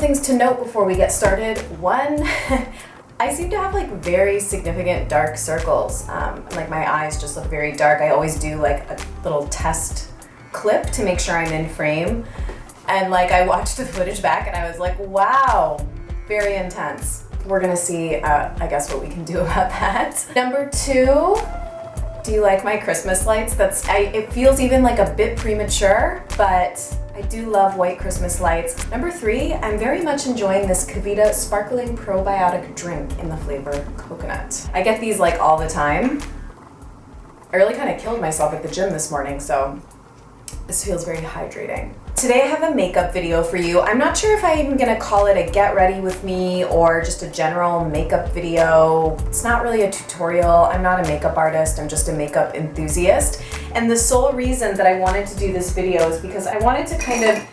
things to note before we get started. One, I seem to have like very significant dark circles. Like my eyes just look very dark. I always do like a little test clip to make sure I'm in frame. And like I watched the footage back and I was like, wow, very intense. We're gonna see, I guess, what we can do about that. Number two, do you like my Christmas lights? It feels even like a bit premature, but I do love white Christmas lights. Number three, I'm very much enjoying this Kavita sparkling probiotic drink in the flavor coconut. I get these like all the time. I really kind of killed myself at the gym this morning, so this feels very hydrating. Today I have a makeup video for you. I'm not sure if I'm even gonna call it a get ready with me or just a general makeup video. It's not really a tutorial. I'm not a makeup artist, I'm just a makeup enthusiast. And the sole reason that I wanted to do this video is because I wanted to kind of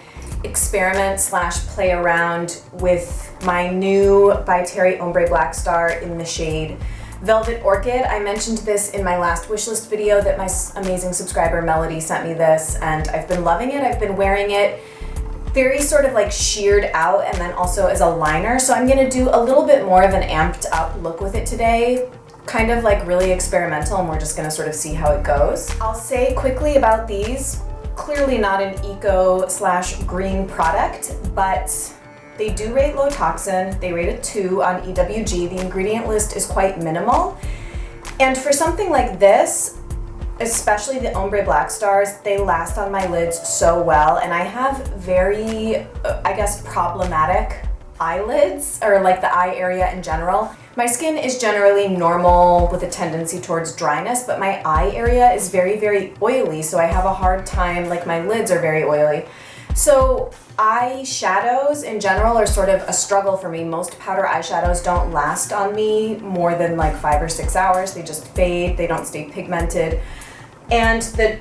experiment / play around with my new by Terry Ombre Black Star in the shade Velvet Orchid. I mentioned this in my last wishlist video that my amazing subscriber Melody sent me this, and I've been loving it. I've been wearing it very sort of like sheared out and then also as a liner. So I'm gonna do a little bit more of an amped up look with it today, kind of like really experimental, and we're just gonna sort of see how it goes. I'll say quickly about these, clearly not an eco / green product, but they do rate low toxin. They rate a 2 on EWG. The ingredient list is quite minimal. And for something like this, especially the Ombre Black Stars, they last on my lids so well. And I have very, I guess, problematic eyelids, or like the eye area in general. My skin is generally normal with a tendency towards dryness, but my eye area is very, very oily. So I have a hard time, like my lids are very oily. So eyeshadows in general are sort of a struggle for me. Most powder eyeshadows don't last on me more than like 5 or 6 hours. They just fade, they don't stay pigmented. And the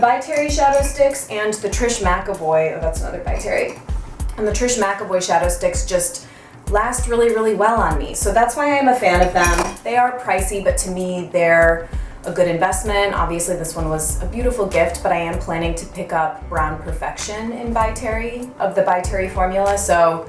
By Terry shadow sticks and the Trish McAvoy, oh that's another By Terry, and the Trish McAvoy shadow sticks just last really, really well on me. So that's why I'm a fan of them. They are pricey, but to me they're a good investment. Obviously this one was a beautiful gift, but I am planning to pick up Brown Perfection in By Terry, of the By Terry formula. So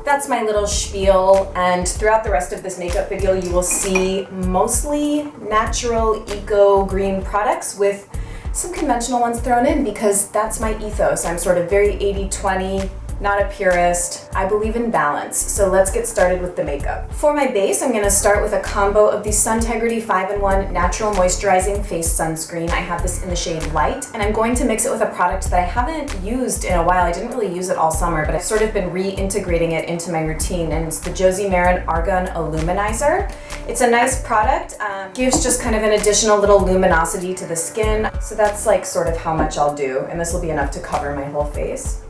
that's my little spiel, and throughout the rest of this makeup video you will see mostly natural eco green products with some conventional ones thrown in, because that's my ethos. I'm sort of very 80-20, not a purist. I believe in balance. So let's get started with the makeup. For my base, I'm gonna start with a combo of the Suntegrity 5-in-1 Natural Moisturizing Face Sunscreen. I have this in the shade Light, and I'm going to mix it with a product that I haven't used in a while. I didn't really use it all summer, but I've sort of been reintegrating it into my routine, and it's the Josie Maran Argan Illuminizer. It's a nice product, gives just kind of an additional little luminosity to the skin. So that's like sort of how much I'll do, and this will be enough to cover my whole face.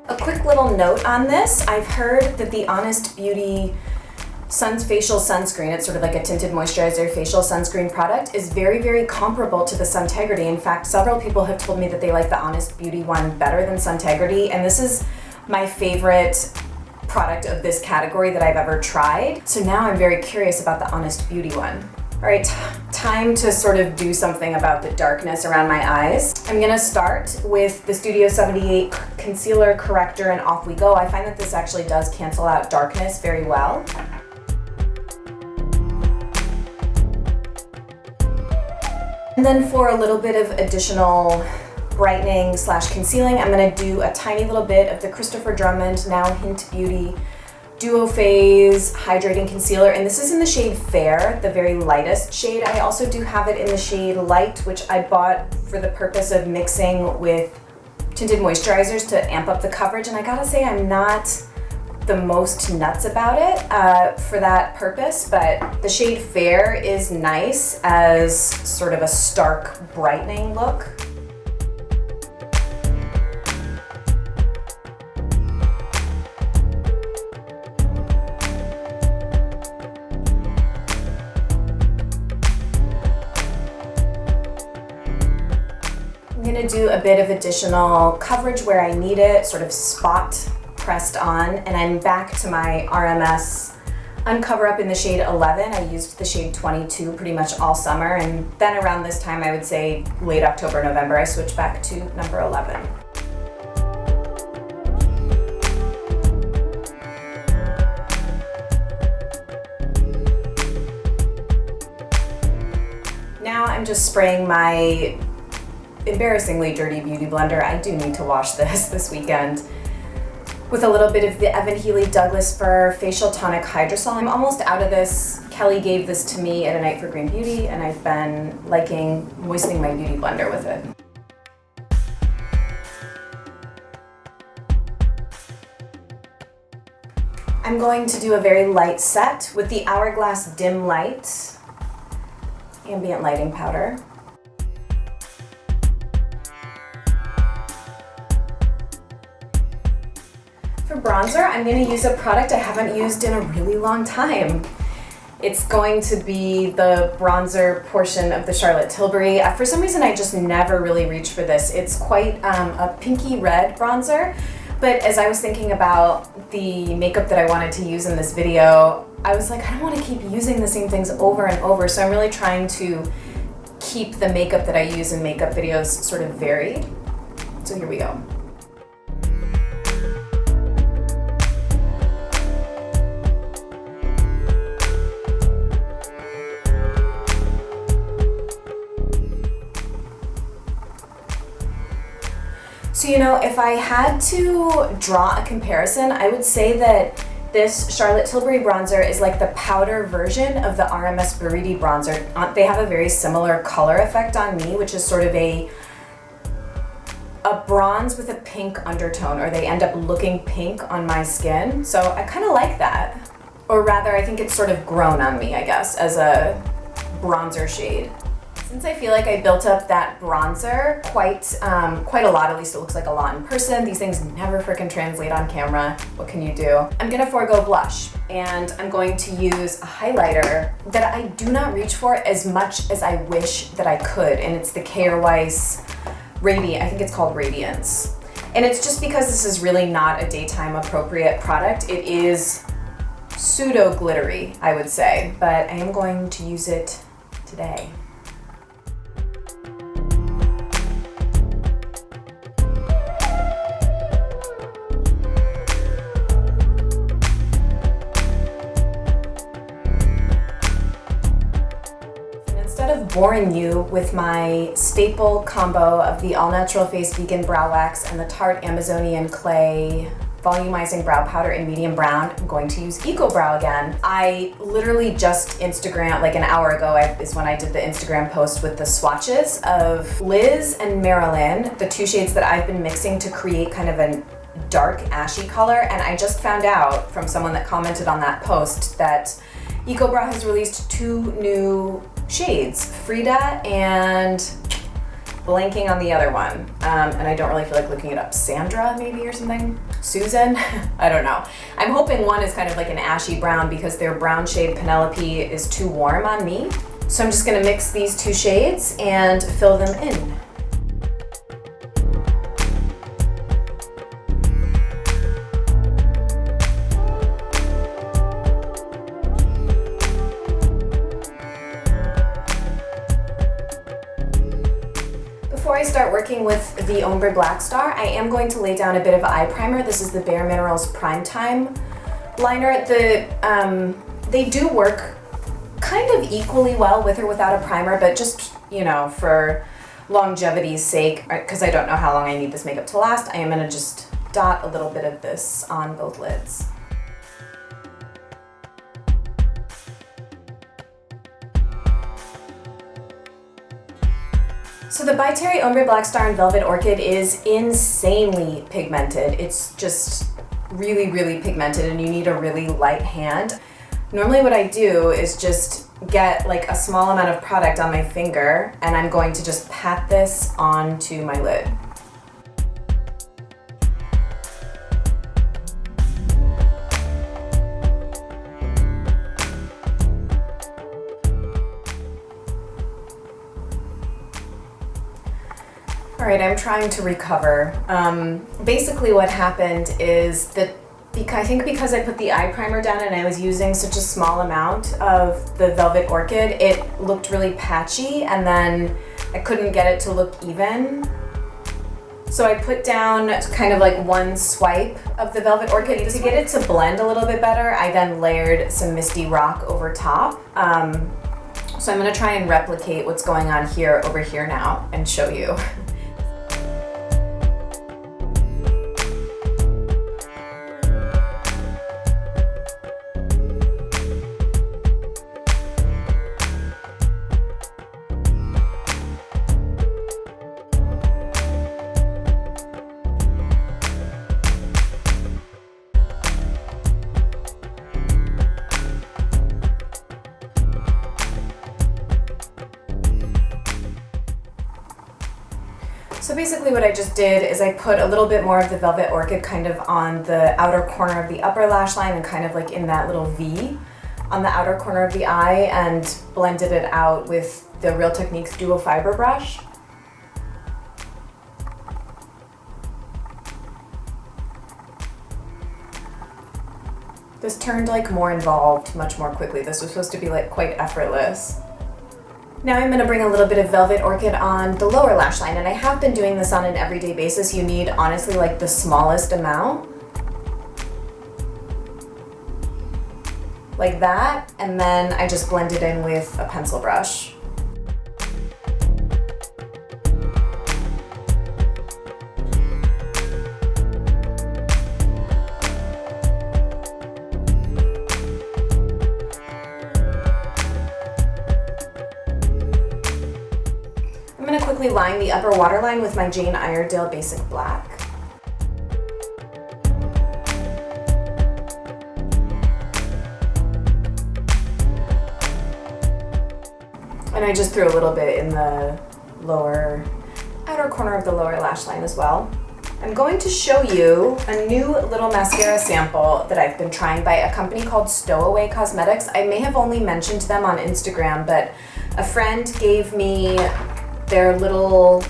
A quick little note on this, I've heard that the Honest Beauty Facial Sunscreen, it's sort of like a tinted moisturizer facial sunscreen product, is very, very comparable to the Suntegrity. In fact, several people have told me that they like the Honest Beauty one better than Suntegrity, and this is my favorite product of this category that I've ever tried. So now I'm very curious about the Honest Beauty one. All right, time to sort of do something about the darkness around my eyes. I'm gonna start with the Studio 78 Concealer Corrector, and off we go. I find that this actually does cancel out darkness very well. And then for a little bit of additional brightening / concealing, I'm gonna do a tiny little bit of the Christopher Drummond Now Hint Beauty Duo Phase Hydrating Concealer, and this is in the shade Fair, the very lightest shade. I also do have it in the shade Light, which I bought for the purpose of mixing with tinted moisturizers to amp up the coverage, and I gotta say I'm not the most nuts about it for that purpose, but the shade Fair is nice as sort of a stark brightening look. I'm gonna do a bit of additional coverage where I need it, sort of spot pressed on, and I'm back to my RMS uncover up in the shade 11. I used the shade 22 pretty much all summer, and then around this time, I would say late October, November, I switched back to number 11. Now I'm just spraying my embarrassingly dirty beauty blender. I do need to wash this weekend with a little bit of the Evan Healy Douglas Fir Facial Tonic Hydrosol. I'm almost out of this. Kelly gave this to me at A Night for Green Beauty, and I've been liking moistening my beauty blender with it. I'm going to do a very light set with the Hourglass Dim Light Ambient Lighting Powder. For bronzer, I'm going to use a product I haven't used in a really long time. It's going to be the bronzer portion of the Charlotte Tilbury. For some reason, I just never really reach for this. It's quite a pinky red bronzer, but as I was thinking about the makeup that I wanted to use in this video, I was like, I don't want to keep using the same things over and over, so I'm really trying to keep the makeup that I use in makeup videos sort of varied. So here we go. So, you know, if I had to draw a comparison, I would say that this Charlotte Tilbury bronzer is like the powder version of the RMS Buriti bronzer. They have a very similar color effect on me, which is sort of a bronze with a pink undertone, or they end up looking pink on my skin. So I kind of like that. Or rather, I think it's sort of grown on me, I guess, as a bronzer shade. Since I feel like I built up that bronzer quite a lot, at least it looks like a lot in person, these things never frickin' translate on camera. What can you do? I'm gonna forego blush, and I'm going to use a highlighter that I do not reach for as much as I wish that I could, and it's the K.R. Weiss Radiant, I think it's called Radiance. And it's just because this is really not a daytime appropriate product. It is pseudo glittery, I would say, but I am going to use it today. Boring you with my staple combo of the All Natural Face Vegan Brow Wax and the Tarte Amazonian Clay Volumizing Brow Powder in medium brown, I'm going to use Eco Brow again. I literally just Instagram, like an hour ago is when I did the Instagram post with the swatches of Liz and Marilyn, the two shades that I've been mixing to create kind of a dark ashy color, and I just found out from someone that commented on that post that Eco Brow has released two new shades, Frida and blanking on the other one. And I don't really feel like looking it up. Sandra maybe or something? Susan? I don't know. I'm hoping one is kind of like an ashy brown because their brown shade Penelope is too warm on me. So I'm just gonna mix these two shades and fill them in. Before I start working with the Ombre Black Star, I am going to lay down a bit of eye primer. This is the Bare Minerals Prime Time liner. They do work kind of equally well with or without a primer, but just, you know, for longevity's sake, because I don't know how long I need this makeup to last, I am gonna just dot a little bit of this on both lids. So the By Terry Ombre Black Star in Velvet Orchid is insanely pigmented. It's just really, really pigmented, and you need a really light hand. Normally what I do is just get like a small amount of product on my finger, and I'm going to just pat this onto my lid. All right, I'm trying to recover. Basically what happened is that I think because I put the eye primer down and I was using such a small amount of the Velvet Orchid, it looked really patchy and then I couldn't get it to look even. So I put down kind of like one swipe of the Velvet Orchid. To get it to blend a little bit better, I then layered some Misty Rock over top. So I'm gonna try and replicate what's going on here over here now and show you. So basically what I just did is I put a little bit more of the Velvet Orchid kind of on the outer corner of the upper lash line and kind of like in that little V on the outer corner of the eye, and blended it out with the Real Techniques Duo Fiber brush. This turned like more involved much more quickly. This was supposed to be like quite effortless. Now I'm gonna bring a little bit of Velvet Orchid on the lower lash line, and I have been doing this on an everyday basis. You need honestly like the smallest amount. Like that, and then I just blend it in with a pencil brush. I'm going to quickly line the upper waterline with my Jane Iredale Basic Black. And I just threw a little bit in the lower outer corner of the lower lash line as well. I'm going to show you a new little mascara sample that I've been trying by a company called Stowaway Cosmetics. I may have only mentioned them on Instagram, but a friend gave me their little,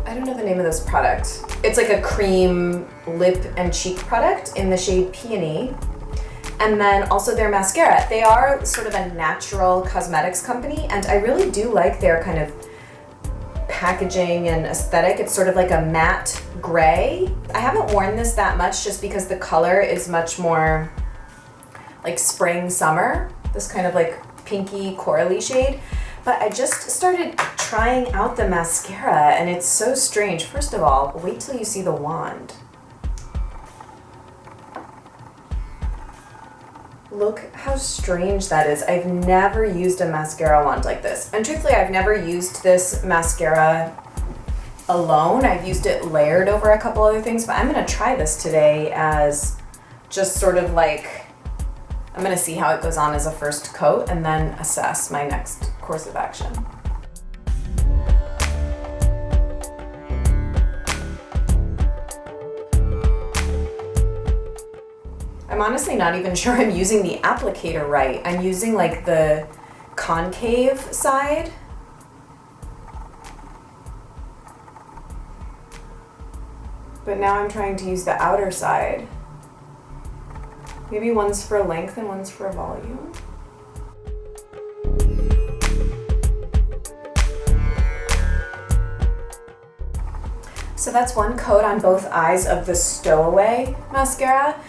I don't know the name of this product. It's like a cream lip and cheek product in the shade Peony. And then also their mascara. They are sort of a natural cosmetics company, and I really do like their kind of packaging and aesthetic. It's sort of like a matte gray. I haven't worn this that much just because the color is much more like spring, summer. This kind of like pinky corally shade. But I just started trying out the mascara and it's so strange. First of all, wait till you see the wand. Look how strange that is. I've never used a mascara wand like this. And truthfully, I've never used this mascara alone. I've used it layered over a couple other things, but I'm gonna try this today as just sort of like, I'm gonna see how it goes on as a first coat and then assess my next course of action. I'm honestly not even sure I'm using the applicator right. I'm using like the concave side. But now I'm trying to use the outer side. Maybe one's for length and one's for volume. So that's one coat on both eyes of the Stowaway mascara.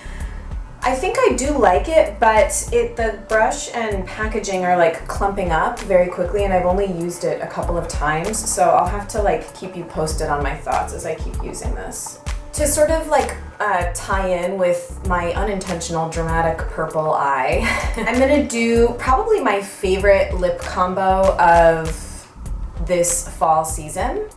I think I do like it, but the brush and packaging are like clumping up very quickly, and I've only used it a couple of times, so I'll have to like keep you posted on my thoughts as I keep using this. To sort of like tie in with my unintentional dramatic purple eye, I'm gonna do probably my favorite lip combo of this fall season.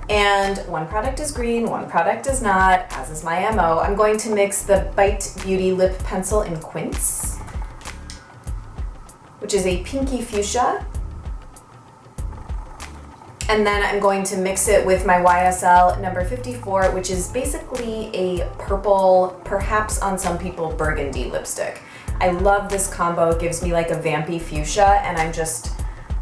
And one product is green, one product is not, as is my MO. I'm going to mix the Bite Beauty Lip Pencil in Quince, which is a pinky fuchsia. And then I'm going to mix it with my YSL number 54, which is basically a purple, perhaps on some people, burgundy lipstick. I love this combo. It gives me like a vampy fuchsia, and I'm just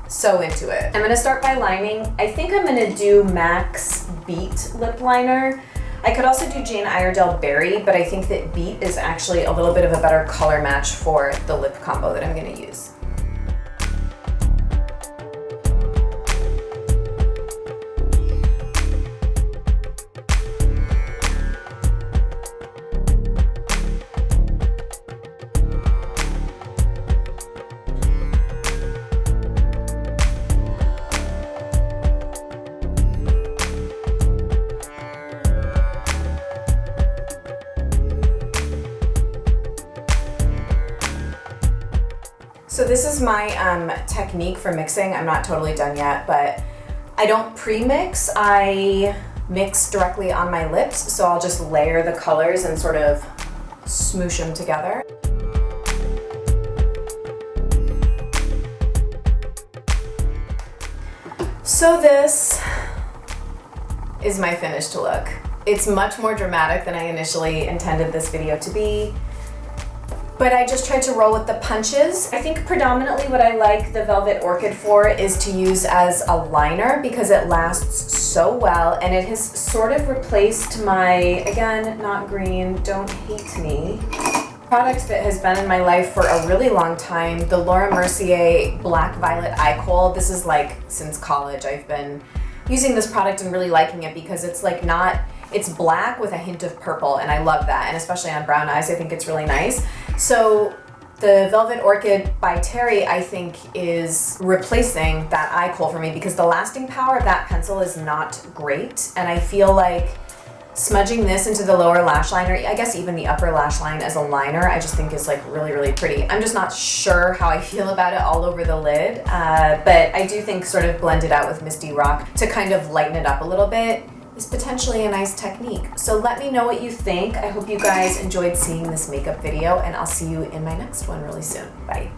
so into it. I'm gonna start by lining. I think I'm gonna do MAC's Beet lip liner. I could also do Jane Iredale Berry, but I think that Beet is actually a little bit of a better color match for the lip combo that I'm going to use. So this is my technique for mixing. I'm not totally done yet, but I don't pre-mix. I mix directly on my lips, so I'll just layer the colors and sort of smoosh them together. So this is my finished look. It's much more dramatic than I initially intended this video to be. But I just tried to roll with the punches. I think predominantly what I like the Velvet Orchid for is to use as a liner because it lasts so well, and it has sort of replaced my, again, not green, don't hate me, product that has been in my life for a really long time, the Laura Mercier Black Violet Eye Kohl. This is like since college I've been using this product and really liking it because it's like not, it's black with a hint of purple, and I love that, and especially on brown eyes I think it's really nice. So the Velvet Orchid by Terry, I think, is replacing that eye kohl for me because the lasting power of that pencil is not great, and I feel like smudging this into the lower lash liner, I guess even the upper lash line as a liner, I just think is like really, really pretty. I'm just not sure how I feel about it all over the lid, but I do think sort of blended out with Misty Rock to kind of lighten it up a little bit is potentially a nice technique. So let me know what you think. I hope you guys enjoyed seeing this makeup video, and I'll see you in my next one really soon. Bye.